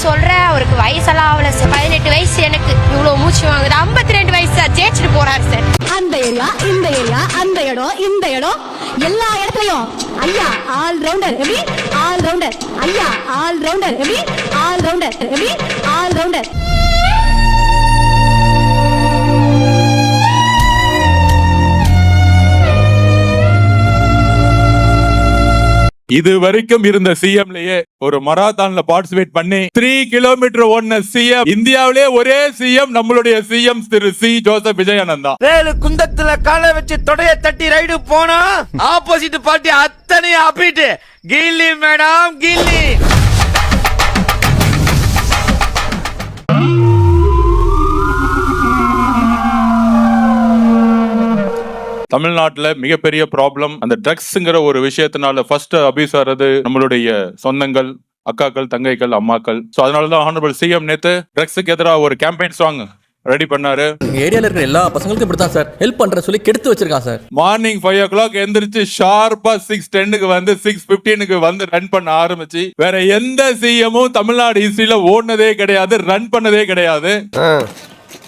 சொல்றேன், அவருக்கு வயசெல்லாம் ஆகல சார். 18 வயசு எனக்கு. இவ்வளவு மூச்சு வாங்குது. 52 வயசு சார். ஜெயிச்சுட்டு போறாரு சார். அந்த ஏரியா, இந்த ஏரியா, அந்த இடம், இந்த இடம், எல்லா இடத்துலயும் ஐயா ஆல் ரவுண்டர். எப்படி ஆல் ரவுண்டர்? ஐயா ஆல் ரவுண்டர். எப்படி ஆல் ரவுண்டர்? எப்படி ஆல் ரவுண்டர்? இது வரைக்கும் இருந்த சிஎம்லயே ஒரு மராத்தான்ல பார்ட்டிசிபேட் பண்ணி 3 கிலோமீட்டர் ஓடின சிஎம், இந்தியாவிலே ஒரே சிஎம் நம்மளுடைய சிஎம் திரு சி ஜோசப் விஜயானந்தா. வேலு குந்தத்துல காலை வச்சு தொடைய தட்டி ரைடு போனா ஆப்போசிட் பார்ட்டி அத்தனையும் அப்பிட்டு கில்லி மேடம் கில்லி. தமிழ்நாட்டுல மிகப்பெரிய ப்ராப்ளம் அந்த ட்ரக்ஸ்ங்கிற ஒரு விஷயத்தினால ஃபர்ஸ்ட் அபியூஸ் ஆறது நம்மளுடைய சொந்தங்கள், அக்காக்கள், தங்கைகள், அம்மாக்கள். சோ அதனாலதான் ஹானரபிள் சிஎம் நேத்து ட்ரக்ஸுக்கு எதிராக ஒரு கேம்பெயின் சாங் ரெடி பண்ணாரு. ஏரியால இருக்கிற எல்லா பசங்களுக்கும் இப்படித்தான் சார் ஹெல்ப் பண்ற சொல்லி கெடுத்து வச்சிருக்கான் சார். மார்னிங் 5 o'clock எந்திரிச்சு ஷார்ப்பா 6:10 வந்து 6:15 வந்து ரன் பண்ண ஆரம்பிச்சு வேற எந்த சிஎமும் தமிழ்நாடு ஹிஸ்டரியில ஓடுனதே கிடையாது, ரன் பண்ணதே கிடையாது.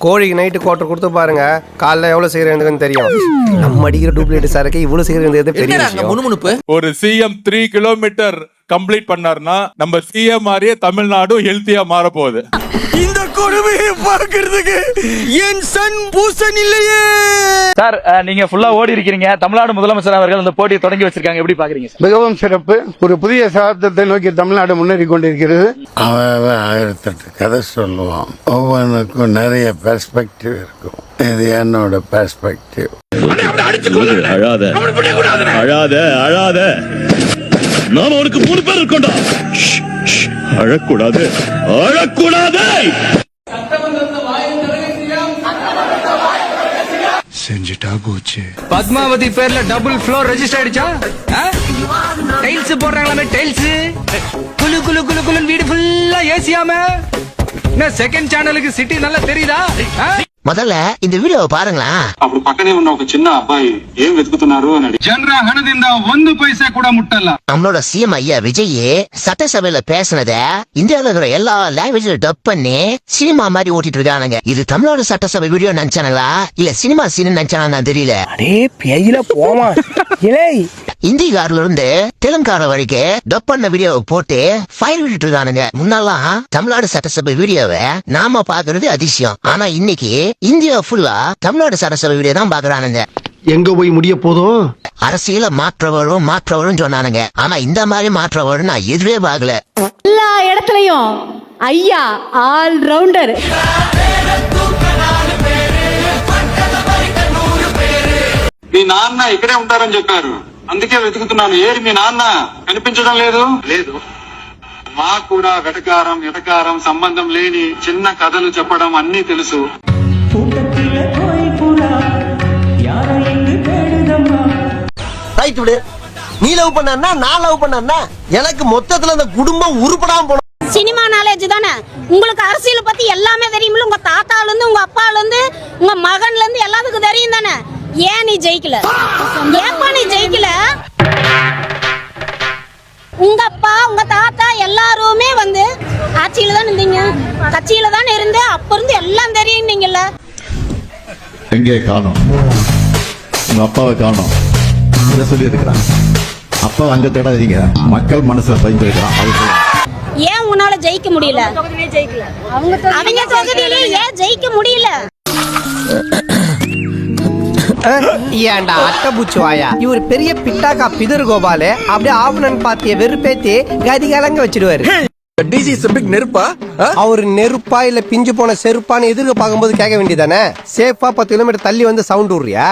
கோழிக்கு நைட்டு கோட்டை கொடுத்து பாருங்க, காலைல எவ்வளவு சீக்கிரம் தெரியும். நம்ம அடிக்கிற டூப்ளிகேட் சாருக்கு இவ்வளவு சீக்கிரம் பெரிய ஒரு சிஎம் 3 கிலோமீட்டர் கம்ப்ளீட் பண்ணார்னா நம்ம சிஎம் மாதிரியே தமிழ்நாடு ஹெல்த்தியா மாற போகுது. இந்த கொடுமையை பார்க்கிறதுக்கு என் சன் பூசன் இல்லையே சார். நீங்க ஃபுல்லா ஓடி இருக்கீங்க. தமிழ்நாடு முதலமைச்சர் அவர்கள் இந்த போட்டியை தொடங்கி வச்சிருக்காங்க, எப்படி பாக்குறீங்க? மிகவும் சிறப்பு. ஒரு புதிய சகாப்தத்தை நோக்கி தமிழ்நாடு முன்னேறி கொண்டிருக்கிறது. அவன் 1008 கதை சொல்லுவான், ஒவ்வொன்றுக்கும் நிறைய பெர்ஸ்பெக்டிவ் இருக்கும். இது என்னோட பெர்ஸ்பெக்டிவ். அழாத அழாத அழாத, நாம அவனுக்கு 3 பேர் இருக்கோம்டா. அழக்கூடாது அழக்கூடாது. செஞ்சுட்டா போச்சு. பத்மாவதி பேர்ல டபுள் ஃப்ளோர் ரெஜிஸ்டர் ஆயிடுச்சா? டைல்ஸ் போடுறாங்களே, டைல்ஸ் குளு குளு குளு குளு, வீடு ஃபுல்லா ஏசியாம. செகண்ட் சேனலுக்கு சிட்டி நல்லா தெரியுதா? మొదల இந்த వీడియో పారంగా అప్పుడు పక్కనే ఉన్న ఒక చిన్న అబ్బాయి ఏం వెతుకుతున్నారు అని జనరా హనದಿಂದ 1 పైసా కూడా ముట్టಲ್ಲ. நம்மளோட சிஎம் ஐயா விஜய் சட்டசபையில பேசினத இந்தியாவில இருக்கிற எல்லா லாங்குவேஜ்ல டப் பண்ணி சினிமா மாதிரி ஓட்டிட்டு இருக்கானுங்க. இது தமிழ்நாடு சட்டசபை வீடியோ நினைச்சானுங்களா இல்ல சினிமா சீன் நினைச்சானா தெரியல. அடே பேயில போமா இலே இந்திக்காரில இருந்து தெலுங்கார வரைக்கும் டப் பண்ண வீடியோவை போட்டு ஃபைல் விட்டுட்டு இருக்கானுங்க. முன்னெல்லாம் தமிழ்நாடு சட்டசபை வீடியோவை நாம பாக்குறது அதிசயம். ஆனா இன்னைக்கு இந்தியா ஃபுல்லா தமிழ்நாடு சட்டசபை வீடியோ தான் பாக்குறானுங்க. எங்க போய் முடிய போதும்? அரசியல மாற்றவரும் சொன்னானுங்க. ஆனா இந்த மாதிரி மாற்றவரும் நான் எதுவே பார்க்கல. எல்லா இடத்துலயும் ஐயா ஆல் ரவுண்டர். మీ నాన్న ఇక్కడే ఉంటారని చెప్పారు, అందుకే వెతుకుతున్నాను. ఏరి మీ నాన్న కనిపించడం లేదు. లేదు, మాకు కూడా వెటకారం సంబంధం లేని చిన్న కథలు చెప్పడం అన్నీ తెలుసు. ரைட் விடு. நீ லவ் பண்ணா நான் லவ் பண்ணா எனக்கு மொத்தத்துல அந்த குடும்பம் உருப்படாம போன. சினிமா நாலேஜ் தானே உங்களுக்கு. அரசியலை பத்தி எல்லாமே தெரியுமில்ல. உங்க தாத்தால இருந்து, உங்க அப்பால இருந்து, உங்க மகன்ல இருந்து எல்லாத்துக்கும் தெரியும் தானே. ஏன் நீ ஜெயிக்கல? ஏப்பா நீ ஜெயிக்கல? உங்க அப்பா, உங்க தாத்தா எல்லாருமே வந்து ஆட்சியில தான் இருந்தீங்க, கட்சியில தான் இருந்து, அப்ப இருந்து எல்லாம் தெரியும் நீங்கல்ல. எங்கே காணோம்? உங்க அப்பாவை காணோம் சொல்லி இருக்கிறான். அப்பா அங்க தேடாதீங்க, மக்கள் மனசுல பதிந்து இருக்கிறான். ஏன் உன்னால ஜெயிக்க முடியல? அவங்க தொகுதியிலே ஏன் ஜெயிக்க முடியல? ஏண்டா அட்டபூச்சி வாயா, இவர் பெரிய பிட்டாக்கா பிதர் கோபாலு அப்படியே ஆவணன் பாத்திய வெறுப்பேத்தி கதிகாலங்க வச்சிடுவாரு. நெருப்பா அவர் நெருப்பா இல்ல பிஞ்சு போன செருப்பான்னு எதிர்க்க பார்க்கும்போது கேட்க வேண்டியதானே. சேஃபா 10 கிலோமீட்டர் தள்ளி வந்து சவுண்ட் விடுறியா?